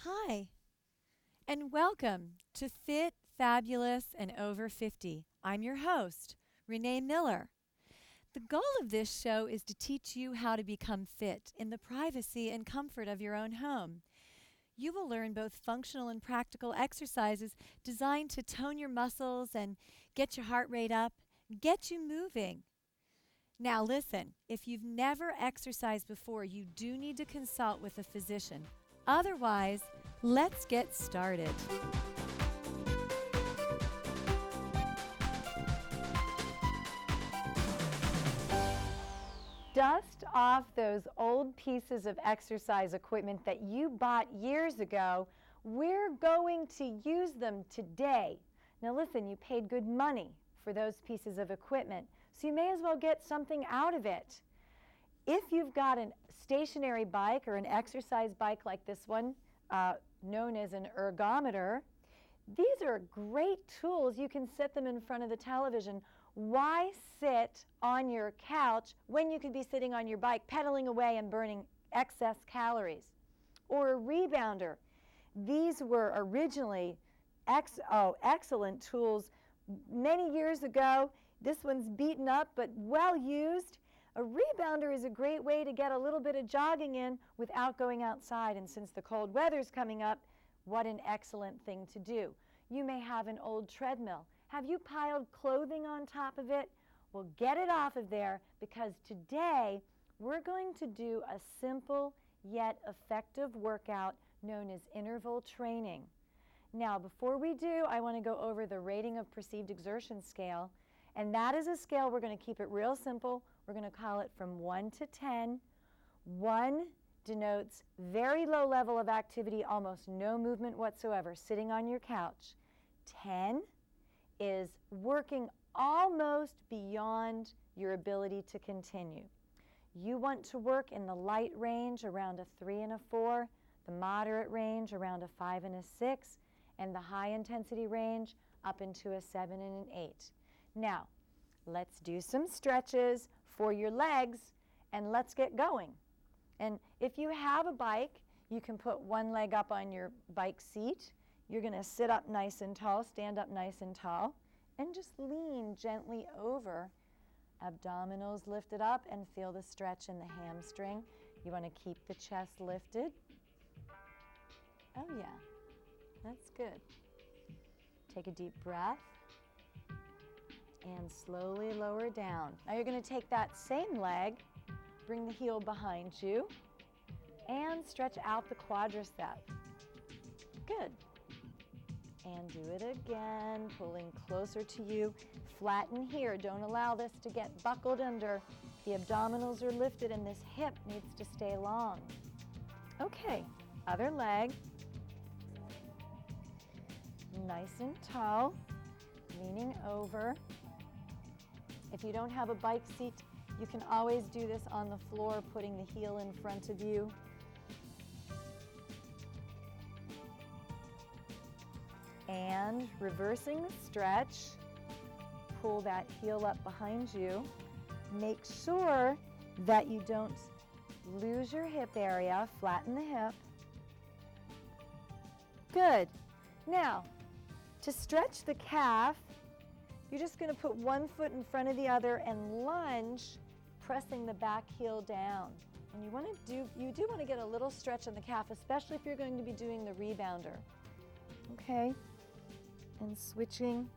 Hi, and welcome to Fit, Fabulous, and Over 50. I'm your host, Renee Miller. The goal of this show is to teach you how to become fit in the privacy and comfort of your own home. You will learn both functional and practical exercises designed to tone your muscles and get your heart rate up, get you moving. Now, listen, if you've never exercised before, you do need to consult with a physician. Otherwise, let's get started. Dust off those old pieces of exercise equipment that you bought years ago. We're going to use them today. Now listen, you paid good money for those pieces of equipment, so you may as well get something out of it. If you've got a stationary bike or an exercise bike like this one, known as an ergometer, these are great tools. You can set them in front of the television. Why sit on your couch when you could be sitting on your bike, pedaling away and burning excess calories? Or a rebounder. These were originally excellent tools many years ago. This one's beaten up but well used. A rebounder is a great way to get a little bit of jogging in without going outside. And since the cold weather's coming up, what an excellent thing to do. You may have an old treadmill. Have you piled clothing on top of it? Well, get it off of there, because today we're going to do a simple yet effective workout known as interval training. Now, before we do, I want to go over the rating of perceived exertion scale. And that is a scale, we're going to keep it real simple. We're going to call it from 1 to 10. 1 denotes very low level of activity, almost no movement whatsoever, sitting on your couch. 10 is working almost beyond your ability to continue. You want to work in the light range around a 3 and a 4, the moderate range around a 5 and a 6, and the high intensity range up into a 7 and an 8. Now, let's do some stretches for your legs, and let's get going. And if you have a bike, you can put one leg up on your bike seat. You're going to sit up nice and tall, stand up nice and tall, and just lean gently over. Abdominals lifted up, and feel the stretch in the hamstring. You want to keep the chest lifted. Oh yeah, that's good. Take a deep breath and slowly lower down. Now you're going to take that same leg, bring the heel behind you, and stretch out the quadricep. Good. And do it again, pulling closer to you. Flatten here. Don't allow this to get buckled under. The abdominals are lifted and this hip needs to stay long. Okay, other leg. Nice and tall, leaning over. If you don't have a bike seat, you can always do this on the floor, putting the heel in front of you. And reversing the stretch, pull that heel up behind you. Make sure that you don't lose your hip area, flatten the hip. Good. Now, to stretch the calf, you're just going to put one foot in front of the other and lunge, pressing the back heel down. And you do want to get a little stretch on the calf, especially if you're going to be doing the rebounder. Okay? And switching.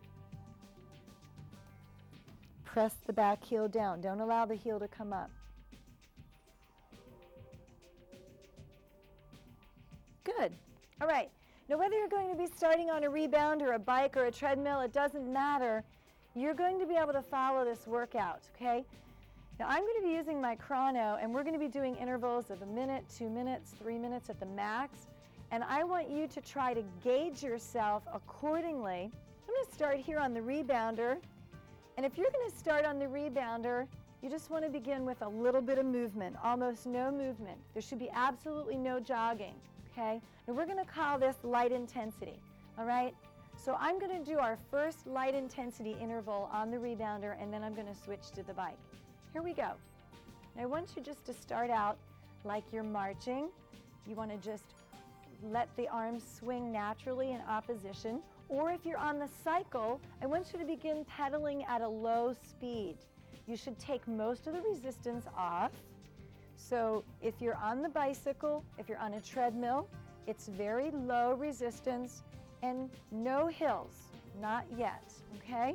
Press the back heel down. Don't allow the heel to come up. Good. All right. Now, whether you're going to be starting on a rebound or a bike or a treadmill, it doesn't matter. You're going to be able to follow this workout, okay? Now, I'm going to be using my chrono, and we're going to be doing intervals of 1 minute, 2 minutes, 3 minutes at the max. And I want you to try to gauge yourself accordingly. I'm going to start here on the rebounder. And if you're going to start on the rebounder, you just want to begin with a little bit of movement, almost no movement. There should be absolutely no jogging, okay? Now we're going to call this light intensity, all right? So I'm going to do our first light intensity interval on the rebounder, and then I'm going to switch to the bike. Here we go. Now I want you just to start out like you're marching. You want to just let the arms swing naturally in opposition. Or if you're on the cycle, I want you to begin pedaling at a low speed. You should take most of the resistance off. So if you're on the bicycle, if you're on a treadmill, it's very low resistance and no hills, not yet, okay?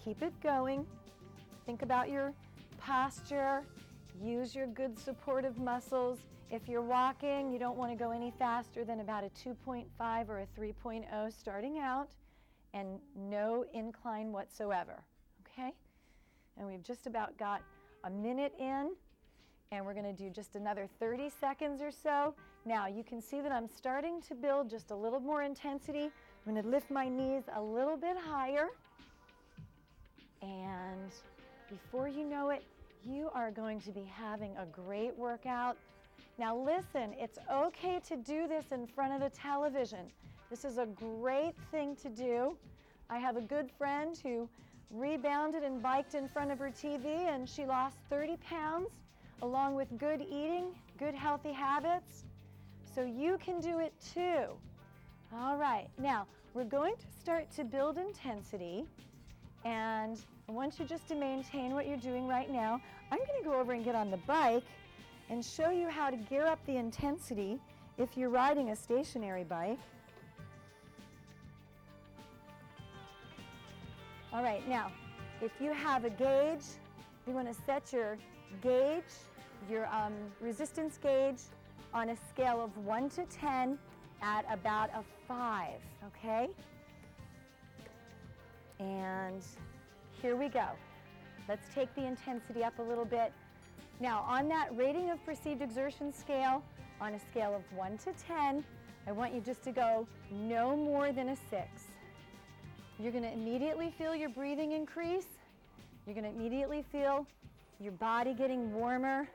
Keep it going. Think about your posture. Use your good supportive muscles. If you're walking, you don't want to go any faster than about a 2.5 or a 3.0 starting out, and no incline whatsoever, okay? And we've just about got a minute in, and we're going to do just another 30 seconds or so. Now, you can see that I'm starting to build just a little more intensity. I'm going to lift my knees a little bit higher, and before you know it, you are going to be having a great workout. Now listen, it's okay to do this in front of the television. This is a great thing to do. I have a good friend who rebounded and biked in front of her TV, and she lost 30 pounds along with good eating, good healthy habits. So you can do it too. All right, now we're going to start to build intensity, and I want you just to maintain what you're doing right now. I'm going to go over and get on the bike and show you how to gear up the intensity if you're riding a stationary bike. All right, now, if you have a gauge, you want to set your gauge, your resistance gauge, on a scale of 1 to 10 at about a 5, okay? And here we go. Let's take the intensity up a little bit. Now, on that rating of perceived exertion scale, on a scale of 1 to 10, I want you just to go no more than a 6. You're going to immediately feel your breathing increase. You're going to immediately feel your body getting warmer.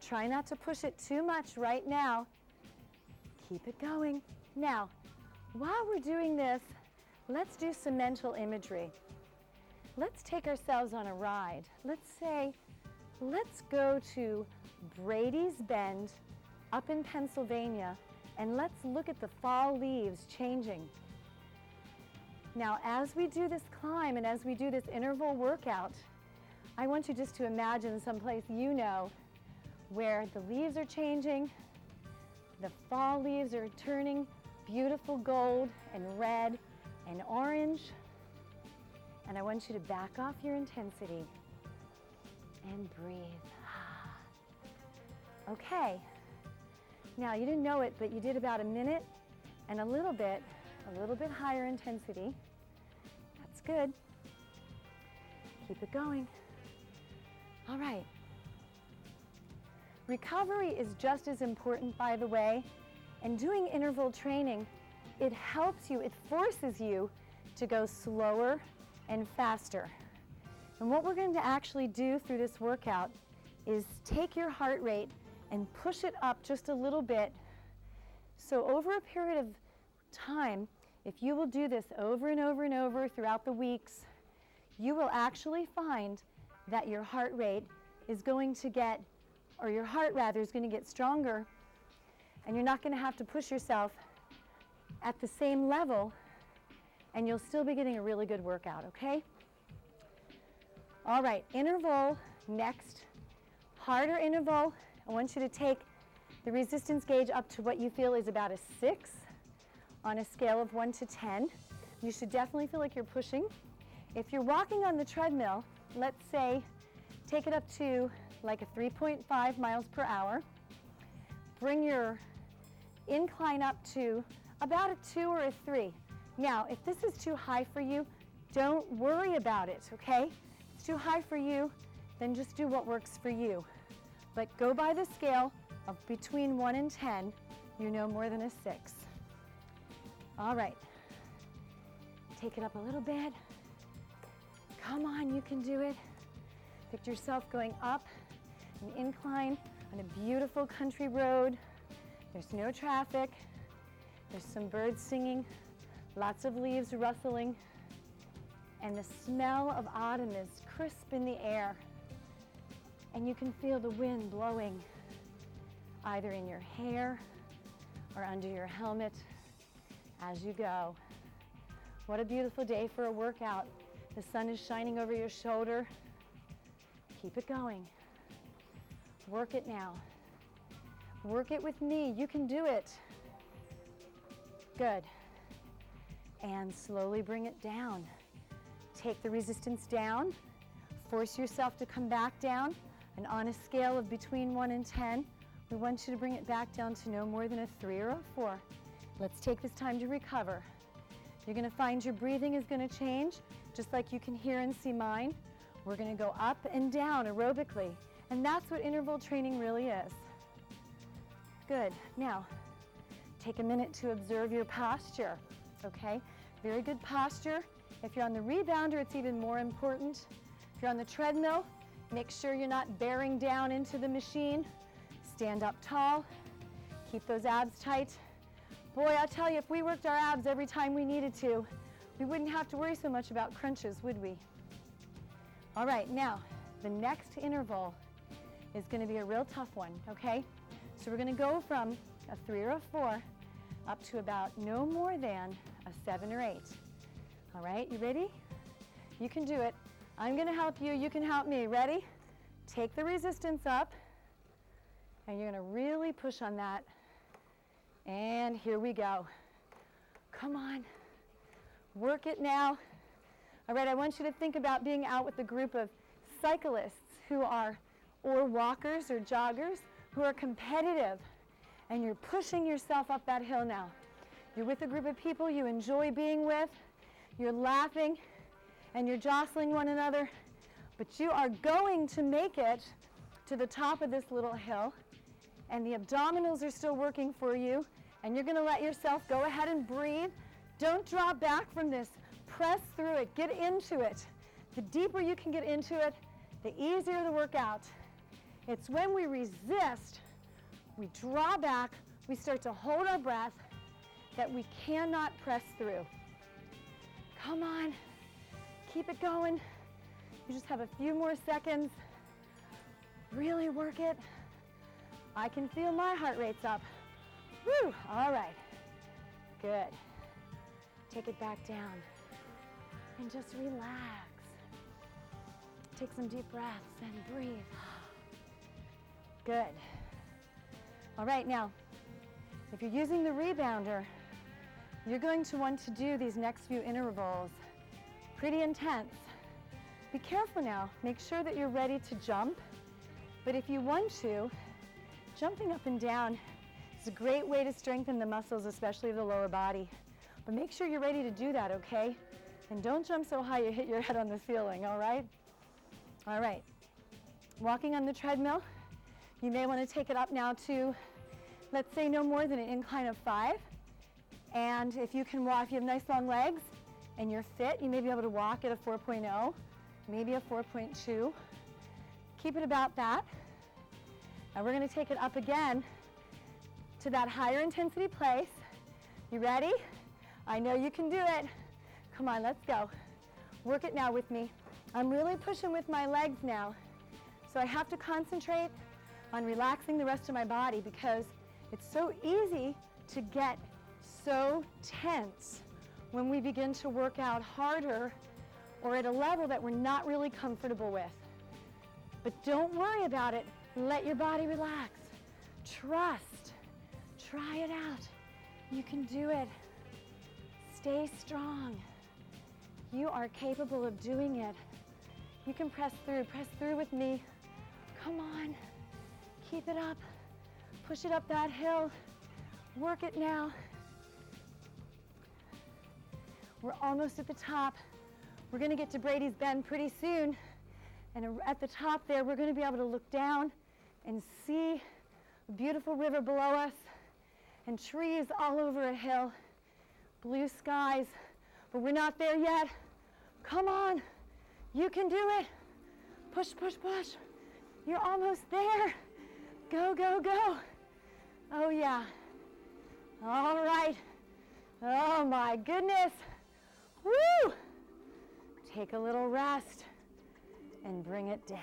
Try not to push it too much right now. Keep it going. Now, while we're doing this, let's do some mental imagery. Let's take ourselves on a ride. Let's go to Brady's Bend up in Pennsylvania, and let's look at the fall leaves changing. Now, as we do this climb and as we do this interval workout, I want you just to imagine someplace you know where the leaves are changing, the fall leaves are turning beautiful gold and red and orange. And I want you to back off your intensity and breathe. Okay. Now, you didn't know it, but you did about a minute and a little bit higher intensity. That's good. Keep it going. All right. Recovery is just as important, by the way, and doing interval training, it helps you, it forces you to go slower and faster. And what we're going to actually do through this workout is take your heart rate and push it up just a little bit. So over a period of time, if you will do this over and over and over throughout the weeks, you will actually find that your heart rate is going to get, or your heart rather, is going to get stronger, and you're not going to have to push yourself at the same level, and you'll still be getting a really good workout, okay? All right, interval next. Harder interval. I want you to take the resistance gauge up to what you feel is about a 6 on a scale of 1 to 10. You should definitely feel like you're pushing. If you're walking on the treadmill, let's say, take it up to like a 3.5 miles per hour. Bring your incline up to about a 2 or a 3. Now, if this is too high for you, don't worry about it, okay? If it's too high for you, then just do what works for you. But go by the scale of between 1 and 10. You're no more than a 6. All right. Take it up a little bit. Come on, you can do it. Picture yourself going up an incline on a beautiful country road. There's no traffic. There's some birds singing, lots of leaves rustling, and the smell of autumn is crisp in the air. And you can feel the wind blowing either in your hair or under your helmet as you go. What a beautiful day for a workout. The sun is shining over your shoulder. Keep it going. Work it now. Work it with me. You can do it. Good. And slowly bring it down. Take the resistance down. Force yourself to come back down. And on a scale of between 1 and 10, we want you to bring it back down to no more than a 3 or a 4. Let's take this time to recover. You're going to find your breathing is going to change, just like you can hear and see mine. We're going to go up and down aerobically. And that's what interval training really is. Good. Now, take a minute to observe your posture, okay? Very good posture. If you're on the rebounder, it's even more important. If you're on the treadmill, make sure you're not bearing down into the machine. Stand up tall. Keep those abs tight. Boy, I'll tell you, if we worked our abs every time we needed to, we wouldn't have to worry so much about crunches, would we? All right, now, the next interval is going to be a real tough one, okay? So we're going to go from a 3 or a 4 up to about no more than a 7 or 8. All right, you ready? You can do it. I'm going to help you. You can help me. Ready? Take the resistance up, and you're going to really push on that. And here we go. Come on. Work it now. All right, I want you to think about being out with a group of cyclists or walkers or joggers who are competitive, and you're pushing yourself up that hill now. You're with a group of people you enjoy being with, you're laughing, and you're jostling one another, but you are going to make it to the top of this little hill, and the abdominals are still working for you, and you're going to let yourself go ahead and breathe. Don't draw back from this. Press through it. Get into it. The deeper you can get into it, the easier the workout. It's when we resist, we draw back, we start to hold our breath, that we cannot press through. Come on, keep it going. You just have a few more seconds. Really work it. I can feel my heart rate's up. Woo, all right, good. Take it back down and just relax. Take some deep breaths and breathe. Good. All right, now, if you're using the rebounder, you're going to want to do these next few intervals pretty intense. Be careful now. Make sure that you're ready to jump. But if you want to, jumping up and down is a great way to strengthen the muscles, especially of the lower body. But make sure you're ready to do that, okay? And don't jump so high you hit your head on the ceiling, all right? All right. Walking on the treadmill, you may want to take it up now to, let's say, no more than an incline of 5. And if you can walk, if you have nice long legs and you're fit, you may be able to walk at a 4.0, maybe a 4.2. Keep it about that. Now we're going to take it up again to that higher intensity place. You ready? I know you can do it. Come on, let's go. Work it now with me. I'm really pushing with my legs now. So I have to concentrate on relaxing the rest of my body because it's so easy to get so tense when we begin to work out harder or at a level that we're not really comfortable with. But don't worry about it. Let your body relax. Trust. Try it out. You can do it. Stay strong. You are capable of doing it. You can press through with me. Come on, keep it up. Push it up that hill. Work it now. We're almost at the top. We're gonna get to Brady's Bend pretty soon. And at the top there, we're gonna be able to look down and see a beautiful river below us and trees all over a hill, blue skies, but we're not there yet. Come on, you can do it. Push, push, push. You're almost there. Go, go, go. Oh yeah. All right. Oh my goodness. Woo! Take a little rest and bring it down.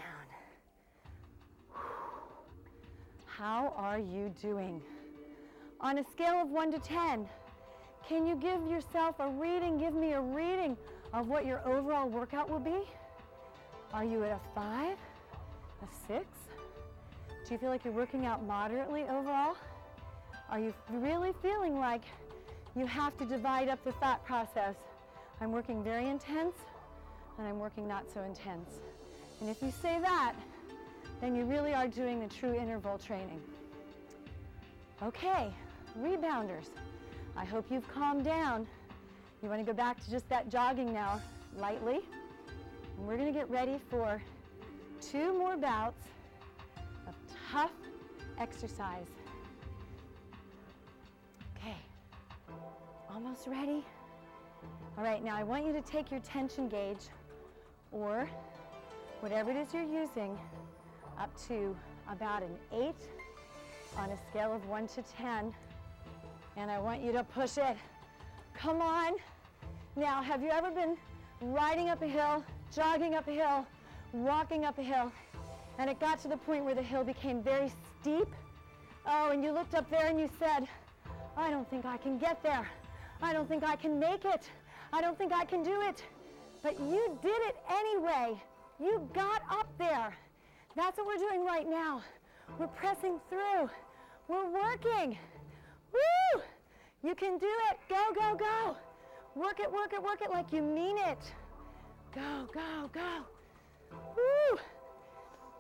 How are you doing? On a scale of 1 to 10, can you give yourself a reading, give me a reading of what your overall workout will be? Are you at a 5, a 6? Do you feel like you're working out moderately overall? Are you really feeling like you have to divide up the thought process? I'm working very intense, and I'm working not so intense. And if you say that, then you really are doing the true interval training. Okay, rebounders. I hope you've calmed down. You want to go back to just that jogging now, lightly. And we're going to get ready for 2 more bouts of tough exercise. Okay, almost ready? All right, now I want you to take your tension gauge, or whatever it is you're using, up to about an 8 on a scale of 1 to 10. And I want you to push it. Come on. Now, have you ever been riding up a hill, jogging up a hill, walking up a hill, and it got to the point where the hill became very steep? Oh, and you looked up there and you said, I don't think I can get there. I don't think I can make it. I don't think I can do it. But you did it anyway. You got up there. That's what we're doing right now. We're pressing through. We're working. Woo! You can do it. Go, go, go. Work it, work it, work it like you mean it. Go, go, go. Woo!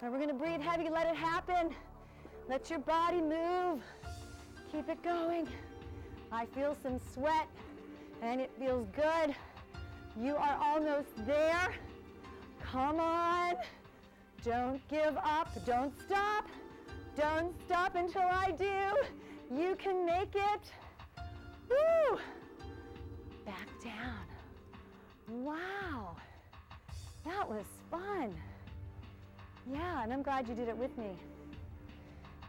And we're going to breathe heavy. Let it happen. Let your body move. Keep it going. I feel some sweat, and it feels good. You are almost there. Come on. Don't give up. Don't stop. Don't stop until I do. You can make it. Woo! Back down. Wow. That was fun. Yeah, and I'm glad you did it with me.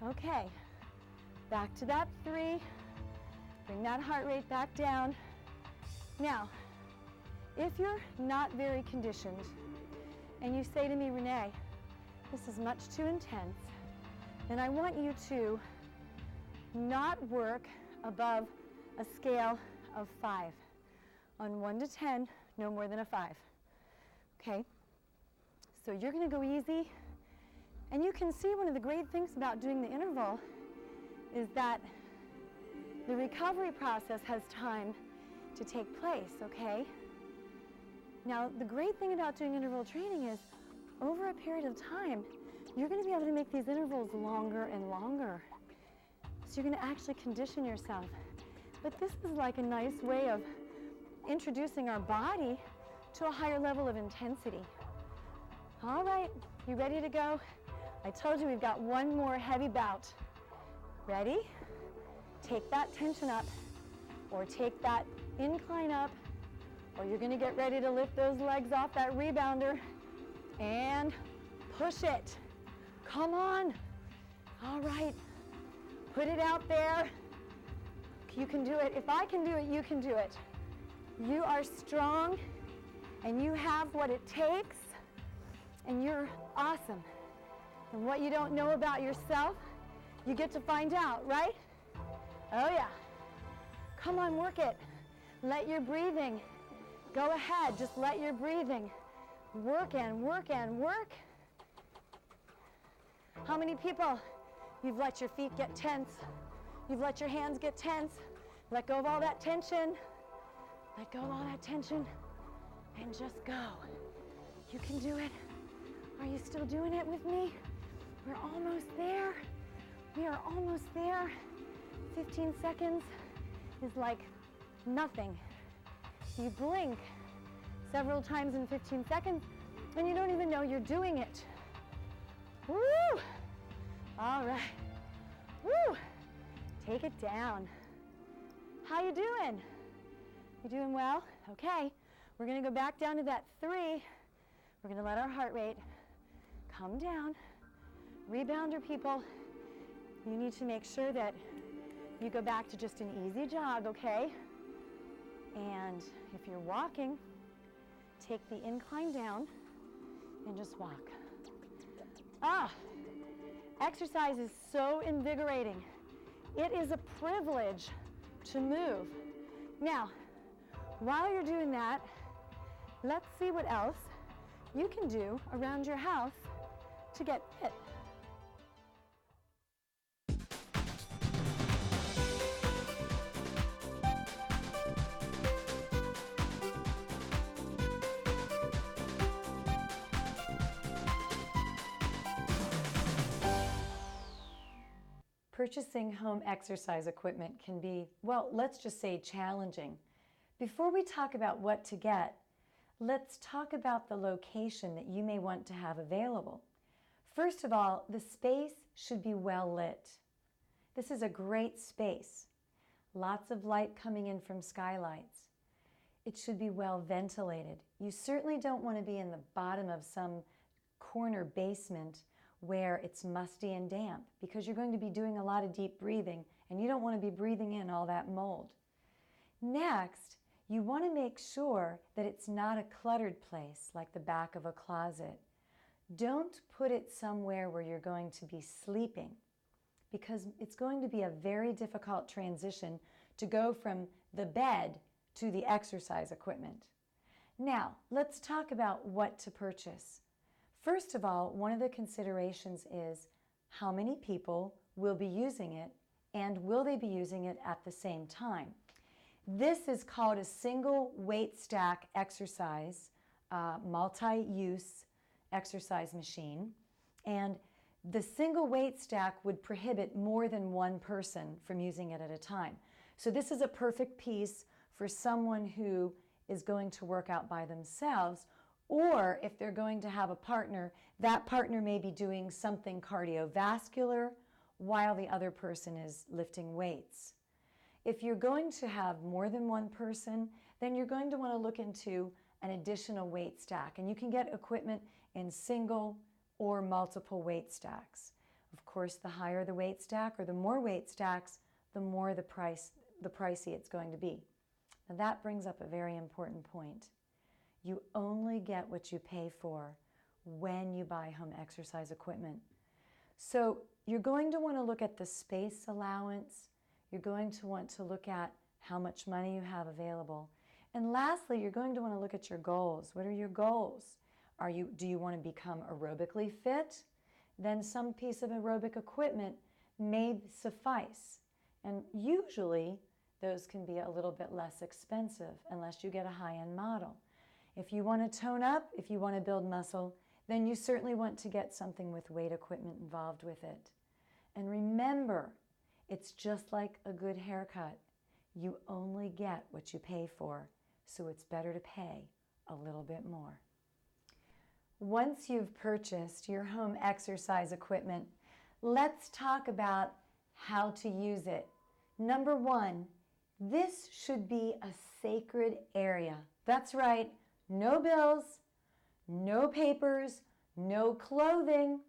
Okay. Back to that 3. Bring that heart rate back down. Now, if you're not very conditioned and you say to me, Renee, this is much too intense, then I want you to not work above a scale of 5. On 1 to 10, no more than a 5. Okay? So you're going to go easy. And you can see one of the great things about doing the interval is that the recovery process has time to take place, okay? Now, the great thing about doing interval training is over a period of time, you're going to be able to make these intervals longer and longer. So you're going to actually condition yourself. But this is like a nice way of introducing our body to a higher level of intensity. All right, you ready to go? I told you we've got 1 more heavy bout. Ready? Take that tension up, or take that incline up, or you're going to get ready to lift those legs off that rebounder and push it. Come on. All right. Put it out there. You can do it. If I can do it, you can do it. You are strong, and you have what it takes, and you're awesome. And what you don't know about yourself, you get to find out, right? Oh yeah. Come on, work it. Let your breathing go ahead. Just let your breathing work and work and work. How many people you've let your feet get tense? You've let your hands get tense. Let go of all that tension. Let go of all that tension and just go. You can do it. Are you still doing it with me? We're almost there. We are almost there. 15 seconds is like nothing. You blink several times in 15 seconds and you don't even know you're doing it. Woo! All right. Woo! Take it down. How you doing? You doing well? Okay. We're going to go back down to that 3. We're going to let our heart rate come down. Rebounder people, you need to make sure that you go back to just an easy jog, okay? And if you're walking, take the incline down and just walk. Exercise is so invigorating. It is a privilege to move. Now, while you're doing that, let's see what else you can do around your house to get fit. Purchasing home exercise equipment can be, well, let's just say challenging. Before we talk about what to get, let's talk about the location that you may want to have available. First of all, the space should be well lit. This is a great space. Lots of light coming in from skylights. It should be well ventilated. You certainly don't want to be in the bottom of some corner basement where it's musty and damp, because you're going to be doing a lot of deep breathing and you don't want to be breathing in all that mold. Next, you want to make sure that it's not a cluttered place like the back of a closet. Don't put it somewhere where you're going to be sleeping, because it's going to be a very difficult transition to go from the bed to the exercise equipment. Now, let's talk about what to purchase. First of all, one of the considerations is how many people will be using it, and will they be using it at the same time? This is called a single weight stack exercise, multi-use exercise machine, and the single weight stack would prohibit more than one person from using it at a time. So this is a perfect piece for someone who is going to work out by themselves, or if they're going to have a partner, that partner may be doing something cardiovascular while the other person is lifting weights. If you're going to have more than one person, then you're going to want to look into an additional weight stack, and you can get equipment in single or multiple weight stacks. Of course, the higher the weight stack or the more weight stacks, the more the pricey it's going to be. Now that brings up a very important point. You only get what you pay for when you buy home exercise equipment. So you're going to want to look at the space allowance. You're going to want to look at how much money you have available. And lastly, you're going to want to look at your goals. What are your goals? Do you want to become aerobically fit? Then some piece of aerobic equipment may suffice. And usually those can be a little bit less expensive unless you get a high-end model. If you want to tone up, if you want to build muscle, then you certainly want to get something with weight equipment involved with it. And remember, it's just like a good haircut. You only get what you pay for, so it's better to pay a little bit more. Once you've purchased your home exercise equipment, let's talk about how to use it. Number one, this should be a sacred area. That's right. No bills, no papers, no clothing.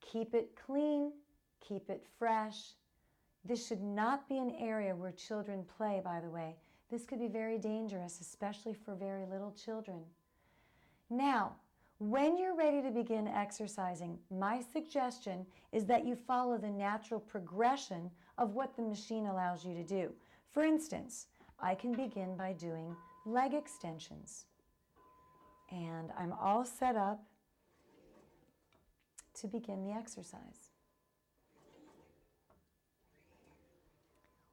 Keep it clean, keep it fresh. This should not be an area where children play, by the way. This could be very dangerous, especially for very little children. Now, when you're ready to begin exercising, my suggestion is that you follow the natural progression of what the machine allows you to do. For instance, I can begin by doing leg extensions. And I'm all set up to begin the exercise.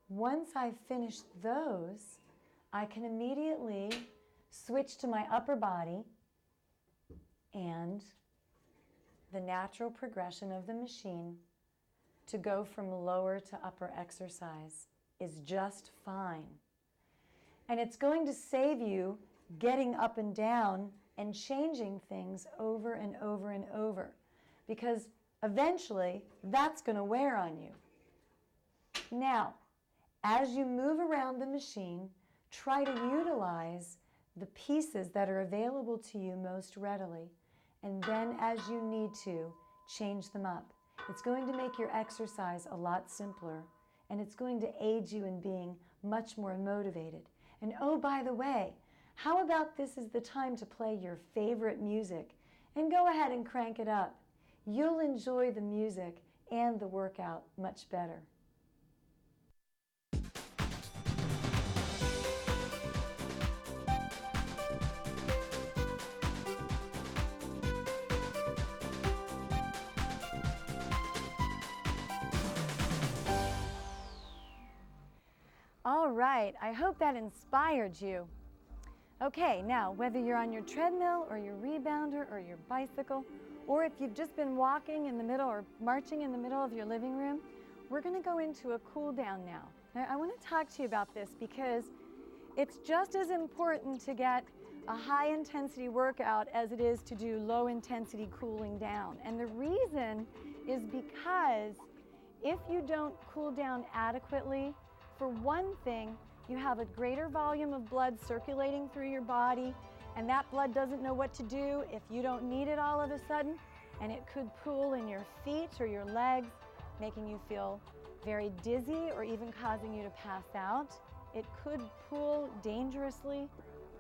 Once I've finished those, I can immediately switch to my upper body, and the natural progression of the machine to go from lower to upper exercise is just fine. And it's going to save you getting up and down and changing things over and over and over, because eventually that's going to wear on you. Now, as you move around the machine, try to utilize the pieces that are available to you most readily, and then as you need to, change them up. It's going to make your exercise a lot simpler, and it's going to aid you in being much more motivated. And oh, by the way, how about this is the time to play your favorite music, and go ahead and crank it up. You'll enjoy the music and the workout much better. All right, I hope that inspired you. Okay, now whether you're on your treadmill or your rebounder or your bicycle, or if you've just been walking in the middle or marching in the middle of your living room, we're going to go into a cool down now. Now, I want to talk to you about this because it's just as important to get a high intensity workout as it is to do low intensity cooling down. And the reason is because if you don't cool down adequately, for one thing, you have a greater volume of blood circulating through your body, and that blood doesn't know what to do if you don't need it all of a sudden, and it could pool in your feet or your legs, making you feel very dizzy or even causing you to pass out. It could pool dangerously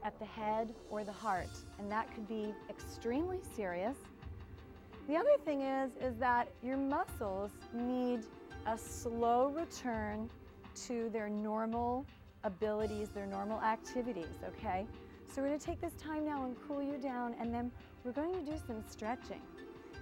at the head or the heart, and that could be extremely serious. The other thing is that your muscles need a slow return to their normal abilities, their normal activities, okay? So we're going to take this time now and cool you down, and then we're going to do some stretching.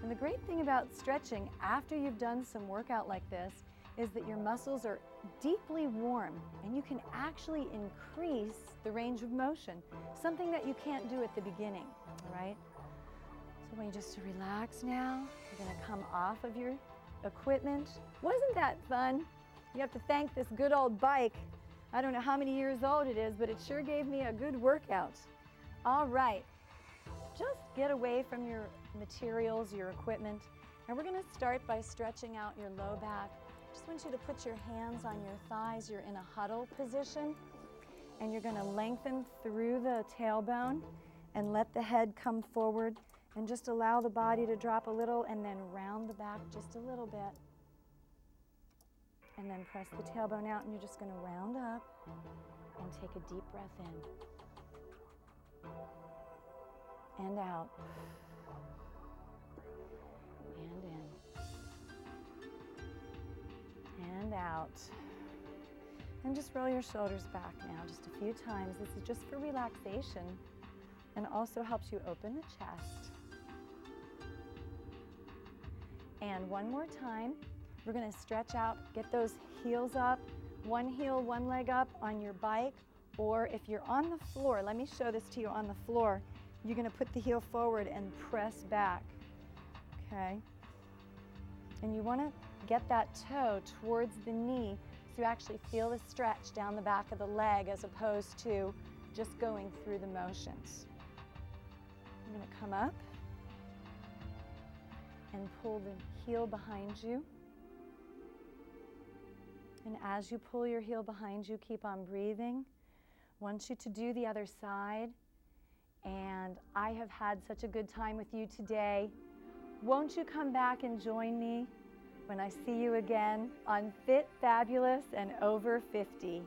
And the great thing about stretching after you've done some workout like this is that your muscles are deeply warm, and you can actually increase the range of motion, something that you can't do at the beginning, all right? So I want you just to relax now. You're going to come off of your equipment. Wasn't that fun? You have to thank this good old bike. I don't know how many years old it is, but it sure gave me a good workout. All right, just get away from your materials, your equipment, and we're going to start by stretching out your low back. Just want you to put your hands on your thighs. You're in a huddle position, and you're going to lengthen through the tailbone and let the head come forward, and just allow the body to drop a little, and then round the back just a little bit. And then press the tailbone out, and you're just going to round up and take a deep breath in and out and in and out. And just roll your shoulders back now just a few times. This is just for relaxation and also helps you open the chest. And one more time. We're going to stretch out, get those heels up, one heel, one leg up on your bike, or if you're on the floor, let me show this to you on the floor. You're going to put the heel forward and press back, okay? And you want to get that toe towards the knee so you actually feel the stretch down the back of the leg as opposed to just going through the motions. You're going to come up and pull the heel behind you. And as you pull your heel behind you, keep on breathing. I want you to do the other side. And I have had such a good time with you today. Won't you come back and join me when I see you again on Fit, Fabulous, and Over 50?